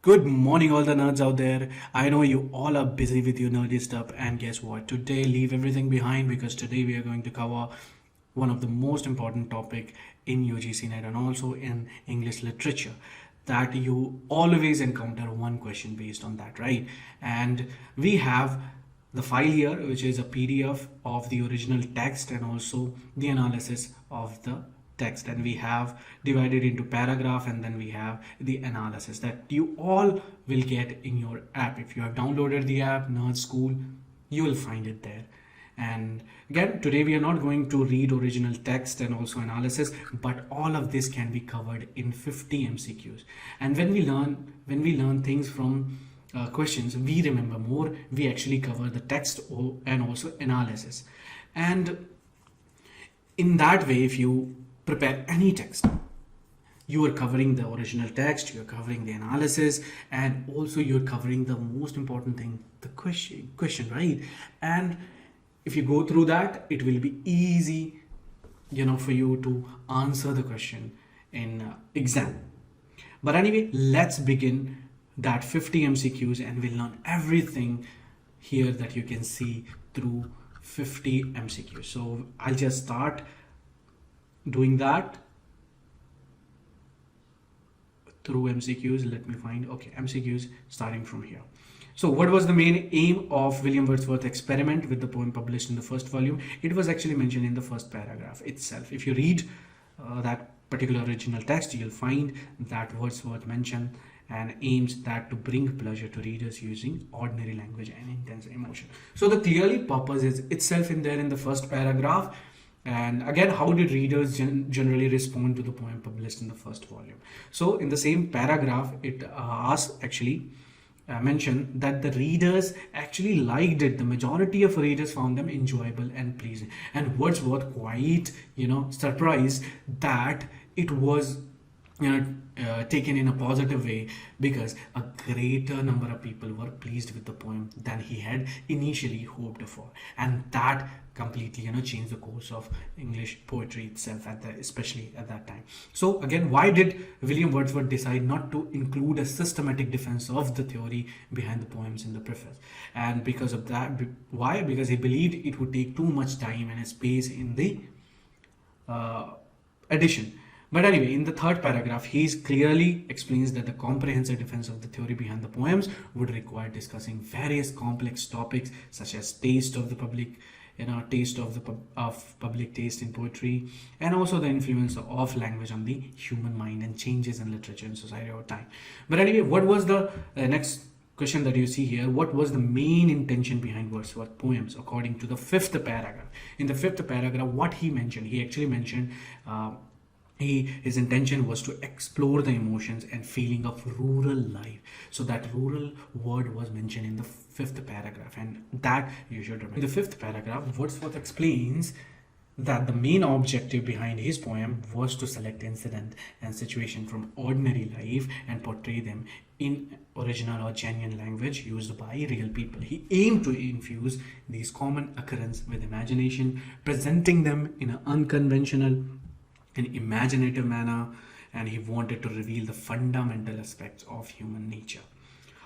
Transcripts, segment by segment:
Good morning, all the nerds out there. I know you all are busy with your nerdy stuff, and guess what? Today, leave everything behind because today we are going to cover one of the most important topic in UGC NET and also in English literature that you always encounter one question based on that, right? And we have the file here, which is a PDF of the original text and also the analysis of the text, and we have divided into paragraph, and then we have the analysis that you all will get in your app. If you have downloaded the app Nerd School, you will find it there. And again, today we are not going to read original text and also analysis, but all of this can be covered in 50 MCQs. And when we learn things from questions, we remember more. We actually cover the text and also analysis. And in that way, if you prepare any text, you are covering the original text, you're covering the analysis, and also you're covering the most important thing, the question, right? And if you go through that, it will be easy, for you to answer the question in exam. But anyway, let's begin that 50 MCQs, and we'll learn everything here that you can see through 50 MCQs. So I'll just start doing that through MCQs. Let me find, okay, MCQs starting from here. So what was the main aim of William Wordsworth experiment with the poem published in the first volume? It was actually mentioned in the first paragraph itself. If you read that particular original text, you'll find that Wordsworth mentioned and aims that to bring pleasure to readers using ordinary language and intense emotion. So the clearly purpose is itself in there in the first paragraph. And again, how did readers generally respond to the poem published in the first volume? So in the same paragraph, it mentioned that the readers actually liked it. The majority of readers found them enjoyable and pleasing. And Wordsworth quite, surprised that it was taken in a positive way, because a greater number of people were pleased with the poem than he had initially hoped for, and that completely changed the course of English poetry itself especially at that time. So again, why did William Wordsworth decide not to include a systematic defense of the theory behind the poems in the preface? And because of that, why? Because he believed it would take too much time and space in the edition. But anyway, in the third paragraph, he clearly explains that the comprehensive defense of the theory behind the poems would require discussing various complex topics such as taste of the public, taste of public taste in poetry, and also the influence of language on the human mind and changes in literature and society over time. But anyway, what was the next question that you see here? What was the main intention behind Wordsworth poems according to the fifth paragraph? In the fifth paragraph, what he mentioned, he actually mentioned his intention was to explore the emotions and feeling of rural life. So that rural word was mentioned in the fifth paragraph, and that you should remember. In the fifth paragraph, Wordsworth explains that the main objective behind his poem was to select incident and situation from ordinary life and portray them in original or genuine language used by real people. He aimed to infuse these common occurrences with imagination, presenting them in an unconventional an imaginative manner, and he wanted to reveal the fundamental aspects of human nature.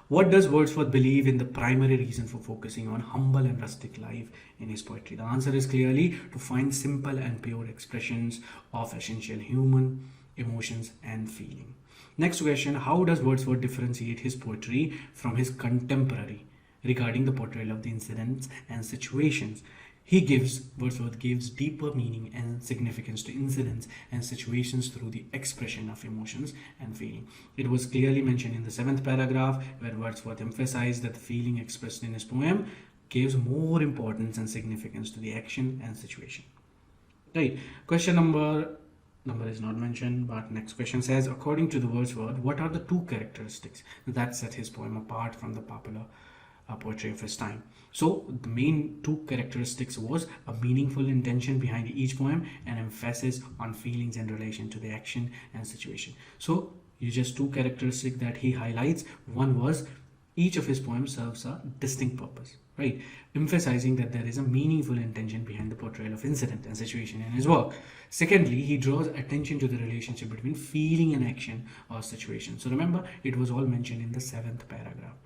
What does Wordsworth believe in the primary reason for focusing on humble and rustic life in his poetry? The answer is clearly to find simple and pure expressions of essential human emotions and feeling. Next question, how does Wordsworth differentiate his poetry from his contemporary regarding the portrayal of the incidents and situations? Wordsworth gives deeper meaning and significance to incidents and situations through the expression of emotions and feeling. It was clearly mentioned in the seventh paragraph, where Wordsworth emphasized that the feeling expressed in his poem gives more importance and significance to the action and situation. Right. Question number is not mentioned, but next question says, according to the Wordsworth, what are the two characteristics that set his poem apart from the popular poetry of his time? So the main two characteristics was a meaningful intention behind each poem and emphasis on feelings in relation to the action and situation. So you just two characteristics that he highlights. One was Each of his poems serves a distinct purpose, right? Emphasizing that there is a meaningful intention behind the portrayal of incident and situation in his work. Secondly, he draws attention to the relationship between feeling and action or situation. So remember, it was all mentioned in the 7th paragraph.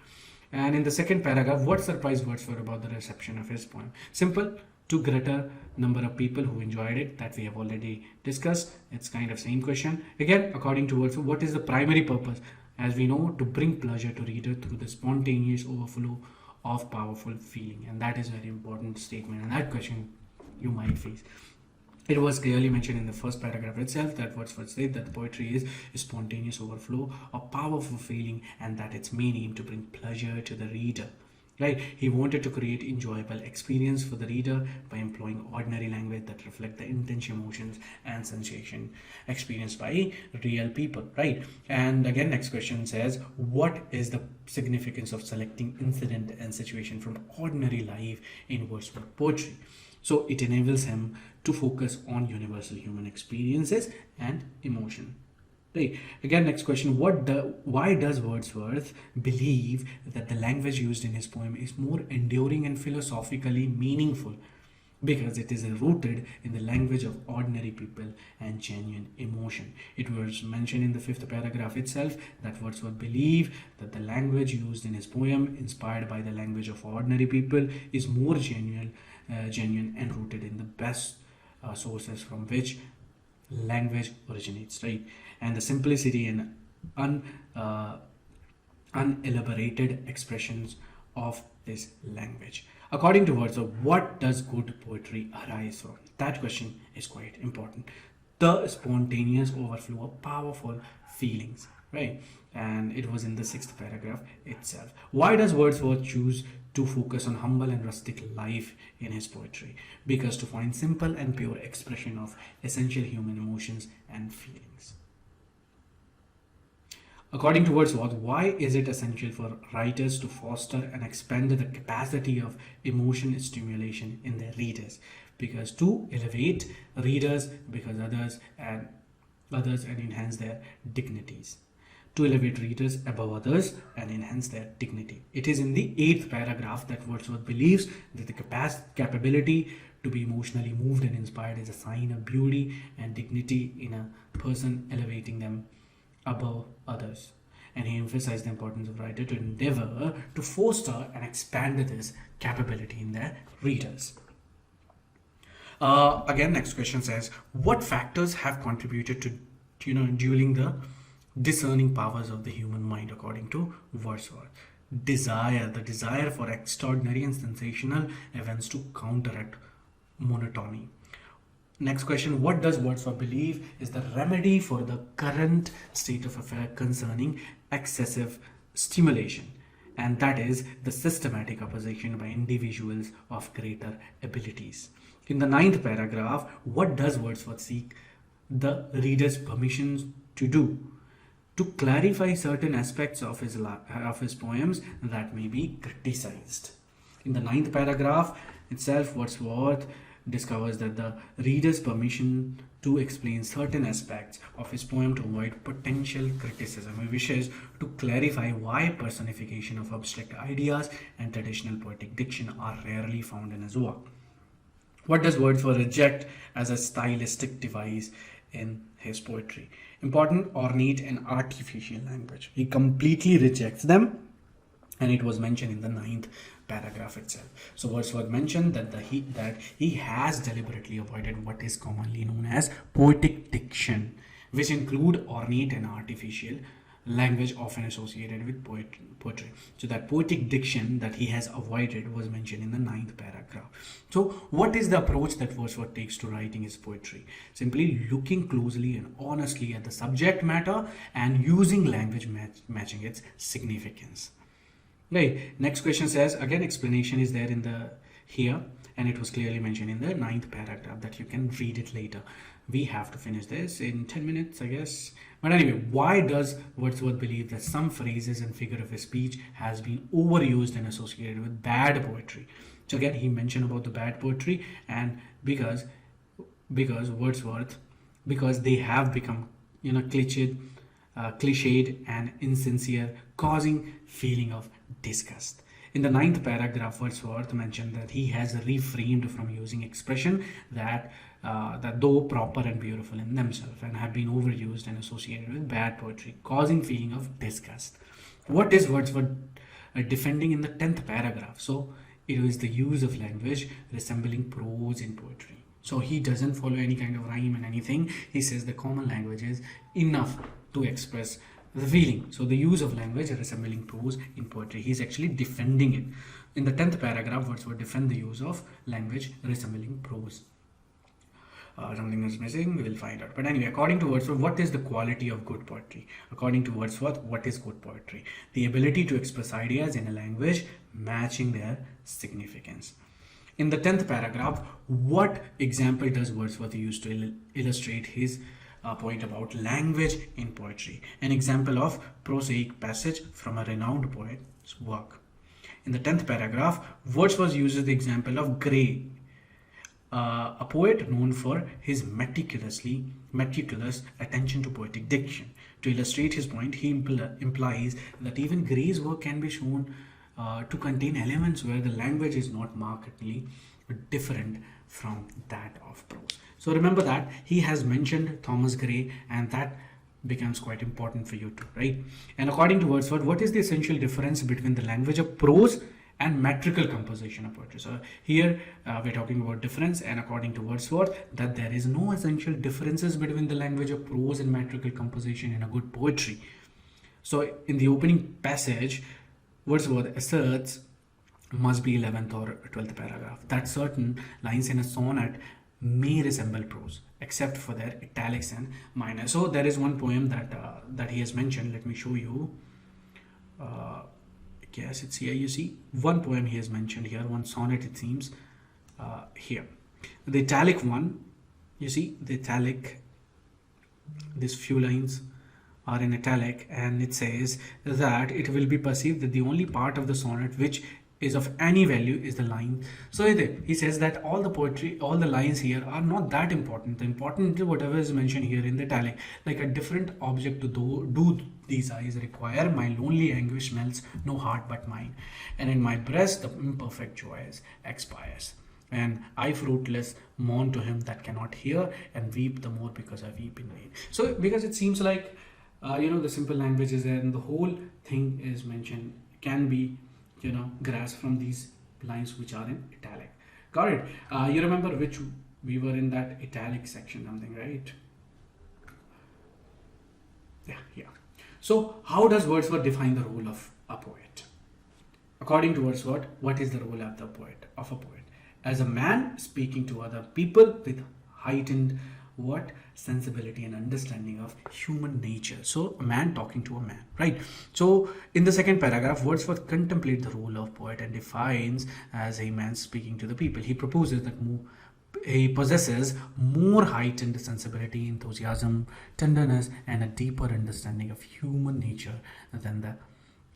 And in the 2nd paragraph, what surprised Wordsworth about the reception of his poem? Simple, to greater number of people who enjoyed it, that we have already discussed. It's kind of same question. Again, according to Wordsworth, what is the primary purpose? As we know, to bring pleasure to reader through the spontaneous overflow of powerful feeling. And that is a very important statement. And that question you might face. It was clearly mentioned in the 1st paragraph itself that Wordsworth said that the poetry is a spontaneous overflow of powerful feeling, and that its main aim to bring pleasure to the reader. Right? He wanted to create enjoyable experience for the reader by employing ordinary language that reflect the intense emotions and sensation experienced by real people. Right? And again, next question says, what is the significance of selecting incident and situation from ordinary life in Wordsworth poetry? So it enables him to focus on universal human experiences and emotion. Right. Again, next question. Why does Wordsworth believe that the language used in his poem is more enduring and philosophically meaningful? Because it is rooted in the language of ordinary people and genuine emotion. It was mentioned in the 5th paragraph itself that Wordsworth believed that the language used in his poem, inspired by the language of ordinary people, is more genuine and rooted in the best sources from which language originates, right? And the simplicity and unelaborated expressions of this language. According to Wordsworth, what does good poetry arise from? That question is quite important. The spontaneous overflow of powerful feelings, right? And it was in the 6th paragraph itself. Why does Wordsworth choose to focus on humble and rustic life in his poetry? Because to find simple and pure expression of essential human emotions and feelings. According to Wordsworth, why is it essential for writers to foster and expand the capacity of emotion stimulation in their readers? Because to elevate readers because others and enhance their dignities. To elevate readers above others and enhance their dignity. It is in the 8th paragraph that Wordsworth believes that the capability to be emotionally moved and inspired is a sign of beauty and dignity in a person, elevating them above others. And he emphasized the importance of writer to endeavor to foster and expand this capability in their readers. Again, next question says, what factors have contributed to dueling the discerning powers of the human mind? According to Wordsworth, the desire for extraordinary and sensational events to counteract monotony. Next question, what does Wordsworth believe is the remedy for the current state of affairs concerning excessive stimulation? And that is the systematic opposition by individuals of greater abilities. In the 9th paragraph, what does Wordsworth seek the reader's permission to do? To clarify certain aspects of his poems that may be criticized. In the 9th paragraph itself, Wordsworth discovers that the reader's permission to explain certain aspects of his poem to avoid potential criticism. He wishes to clarify why personification of abstract ideas and traditional poetic diction are rarely found in his work. What does Wordsworth reject as a stylistic device in his poetry? Important, ornate, and artificial language. He completely rejects them, and it was mentioned in the 9th paragraph itself. So Wordsworth mentioned that he has deliberately avoided what is commonly known as poetic diction, which include ornate and artificial language often associated with poetry. So that poetic diction that he has avoided was mentioned in the 9th paragraph. So what is the approach that Wordsworth takes to writing his poetry? Simply looking closely and honestly at the subject matter and using language matching its significance. Right. Next question says, again, explanation is there in the here, and it was clearly mentioned in the 9th paragraph that you can read it later. We have to finish this in 10 minutes, I guess. But anyway, why does Wordsworth believe that some phrases and figure of his speech has been overused and associated with bad poetry? So again, he mentioned about the bad poetry, and because Wordsworth, because they have become cliched and insincere, causing feeling of disgust. In the ninth paragraph, Wordsworth mentioned that he has refrained from using expression that though proper and beautiful in themselves and have been overused and associated with bad poetry, causing feeling of disgust. What is Wordsworth defending in the 10th paragraph? So it is the use of language resembling prose in poetry. So he doesn't follow any kind of rhyme and anything. He says the common language is enough to express the feeling. So the use of language resembling prose in poetry, he's actually defending it. In the 10th paragraph, Wordsworth defend the use of language resembling prose. Something is missing, we will find out. But anyway, according to Wordsworth, what is the quality of good poetry? According to Wordsworth, what is good poetry? The ability to express ideas in a language matching their significance. In the 10th paragraph, what example does Wordsworth use to illustrate his point about language in poetry? An example of prosaic passage from a renowned poet's work. In the 10th paragraph, Wordsworth uses the example of Gray, a poet known for his meticulous attention to poetic diction. To illustrate his point, he implies that even Gray's work can be shown to contain elements where the language is not markedly different from that of prose. So remember that he has mentioned Thomas Gray, and that becomes quite important for you too, right? And according to Wordsworth, what is the essential difference between the language of prose and metrical composition of poetry? So here we're talking about difference, and according to Wordsworth, that there is no essential differences between the language of prose and metrical composition in a good poetry. So in the opening passage, Wordsworth asserts must be 11th or 12th paragraph that certain lines in a sonnet may resemble prose except for their italics and minor. So there is one poem that he has mentioned. Let me show you. Yes, it's here. You see one poem he has mentioned here, one sonnet it seems here. The italic one, you see the italic, these few lines are in italic, and it says that it will be perceived that the only part of the sonnet which is of any value is the line. So he says that all the poetry, all the lines here are not that important. The important is whatever is mentioned here in the italic. Like a different object to do these eyes require, my lonely anguish melts no heart but mine, and in my breast the imperfect joy expires, and I fruitless mourn to him that cannot hear, and weep the more because I weep in vain. So because it seems like the simple language is there, and the whole thing is mentioned, can be grasped from these lines which are in italic. Got it? You remember which we were in that italic section, something, right? Yeah. So how does Wordsworth define the role of a poet? According to Wordsworth, what is the role of a poet? As a man speaking to other people with heightened sensibility and understanding of human nature. So a man talking to a man, right? So in the second paragraph, Wordsworth contemplates the role of poet and defines as a man speaking to the people. He proposes that he possesses more heightened sensibility, enthusiasm, tenderness, and a deeper understanding of human nature than the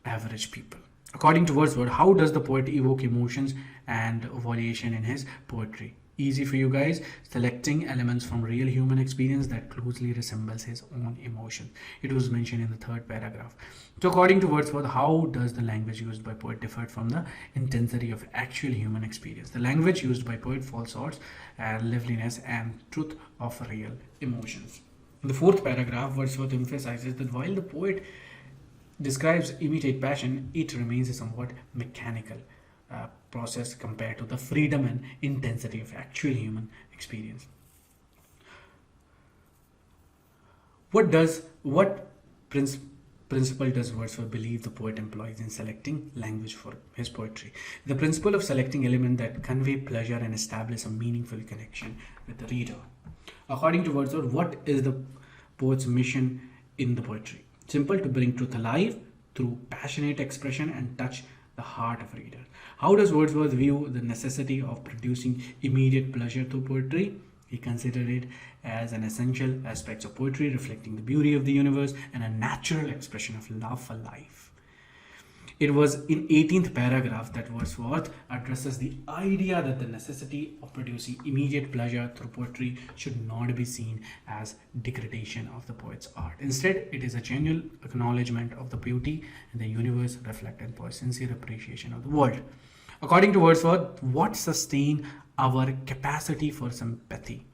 average people. According to Wordsworth, how does the poet evoke emotions and volition in his poetry? Easy for you guys, selecting elements from real human experience that closely resembles his own emotion. It was mentioned in the third paragraph. So according to Wordsworth, how does the language used by poet differ from the intensity of actual human experience? The language used by poet falls short and liveliness and truth of real emotions. In the fourth paragraph, Wordsworth emphasizes that while the poet describes immediate passion, it remains a somewhat mechanical process compared to the freedom and intensity of actual human experience. What principle does Wordsworth believe the poet employs in selecting language for his poetry? The principle of selecting elements that convey pleasure and establish a meaningful connection with the reader. According to Wordsworth, what is the poet's mission in the poetry? Simple: to bring truth alive through passionate expression and touch the heart of reader. How does Wordsworth view the necessity of producing immediate pleasure through poetry? He considered it as an essential aspect of poetry, reflecting the beauty of the universe and a natural expression of love for life. It was in 18th paragraph that Wordsworth addresses the idea that the necessity of producing immediate pleasure through poetry should not be seen as degradation of the poet's art. Instead, it is a genuine acknowledgement of the beauty in the universe reflected by sincere appreciation of the world. According to Wordsworth, what sustains our capacity for sympathy?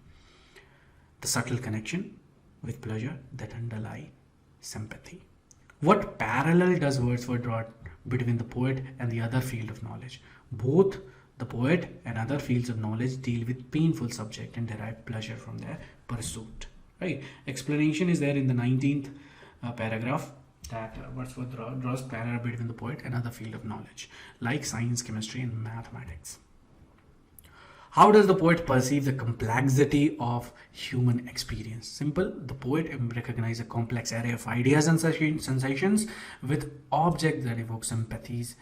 The subtle connection with pleasure that underlie sympathy. What parallel does Wordsworth draw between the poet and the other field of knowledge? Both the poet and other fields of knowledge deal with painful subject and derive pleasure from their pursuit. Right? Explanation is there in the 19th paragraph that Wordsworth draws parallel between the poet and other field of knowledge, like science, chemistry, and mathematics. How does the poet perceive the complexity of human experience? Simple, the poet recognizes a complex array of ideas and sensations with objects that evoke sympathies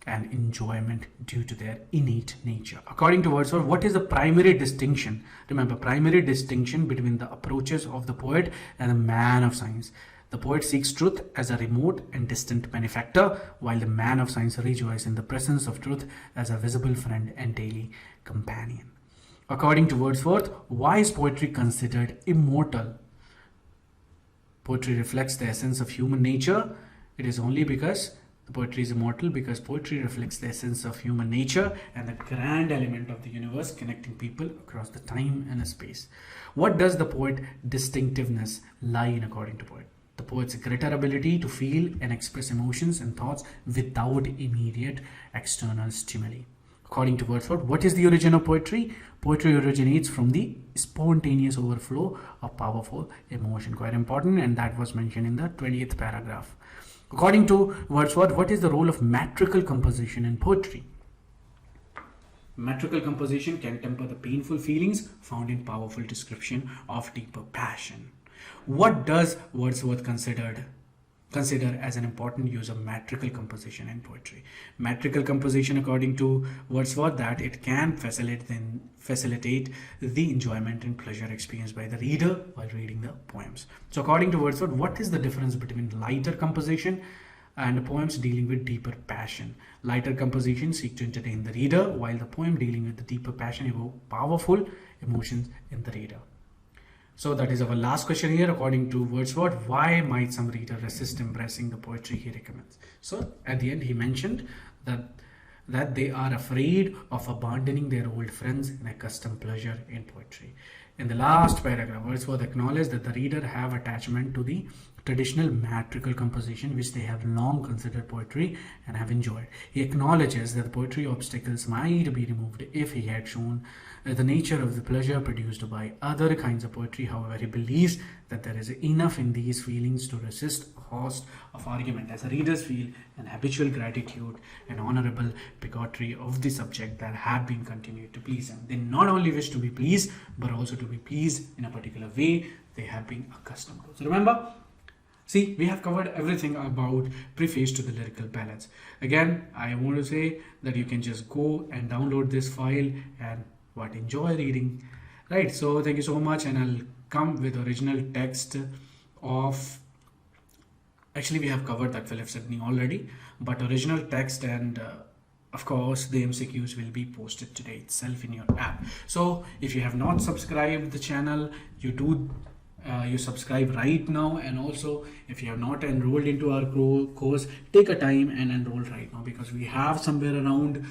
and enjoyment due to their innate nature. According to Wordsworth, what is the primary distinction? Remember, primary distinction between the approaches of the poet and the man of science. The poet seeks truth as a remote and distant benefactor, while the man of science rejoices in the presence of truth as a visible friend and daily companion. According to Wordsworth, why is poetry considered immortal? Poetry reflects the essence of human nature. It is only because the poetry is immortal because poetry reflects the essence of human nature and the grand element of the universe connecting people across the time and space. What does the poet distinctiveness lie in according to poet? The poet's greater ability to feel and express emotions and thoughts without immediate external stimuli. According to Wordsworth, what is the origin of poetry? Poetry originates from the spontaneous overflow of powerful emotion. Quite important, and that was mentioned in the 20th paragraph. According to Wordsworth, what is the role of metrical composition in poetry? Metrical composition can temper the painful feelings found in powerful description of deeper passion. What does Wordsworth consider as an important use of metrical composition in poetry? Metrical composition, according to Wordsworth, that it can facilitate the enjoyment and pleasure experienced by the reader while reading the poems. So according to Wordsworth, what is the difference between lighter composition and poems dealing with deeper passion? Lighter composition seek to entertain the reader, while the poem dealing with the deeper passion evoke powerful emotions in the reader. So that is our last question here. According to Wordsworth, why might some reader resist embracing the poetry he recommends? So at the end he mentioned that they are afraid of abandoning their old friends and accustomed pleasure in poetry. In the last paragraph, Wordsworth acknowledged that the reader have attachment to the traditional metrical composition which they have long considered poetry and have enjoyed. He acknowledges that the poetry obstacles might be removed if he had shown the nature of the pleasure produced by other kinds of poetry. However, he believes that there is enough in these feelings to resist a host of argument as the readers feel an habitual gratitude and honorable bigotry of the subject that have been continued to please them. They not only wish to be pleased but also to be pleased in a particular way they have been accustomed to. So remember, see, we have covered everything about Preface to the Lyrical Ballads. Again, I want to say that you can just go and download this file and enjoy reading. Right, so thank you so much, and I'll come with original text of, actually we have covered that Philip Sidney already, but original text and of course the MCQs will be posted today itself in your app. So if you have not subscribed the channel, you subscribe right now, and also if you have not enrolled into our course, take a time and enroll right now, because we have somewhere around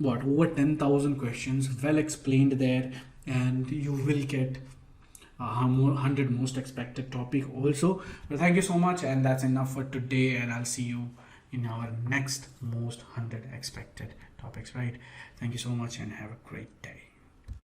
over 10,000 questions well explained there, and you will get 100 most expected topic also. But thank you so much, and that's enough for today, and I'll see you in our next most 100 expected topics. Right, thank you so much and have a great day.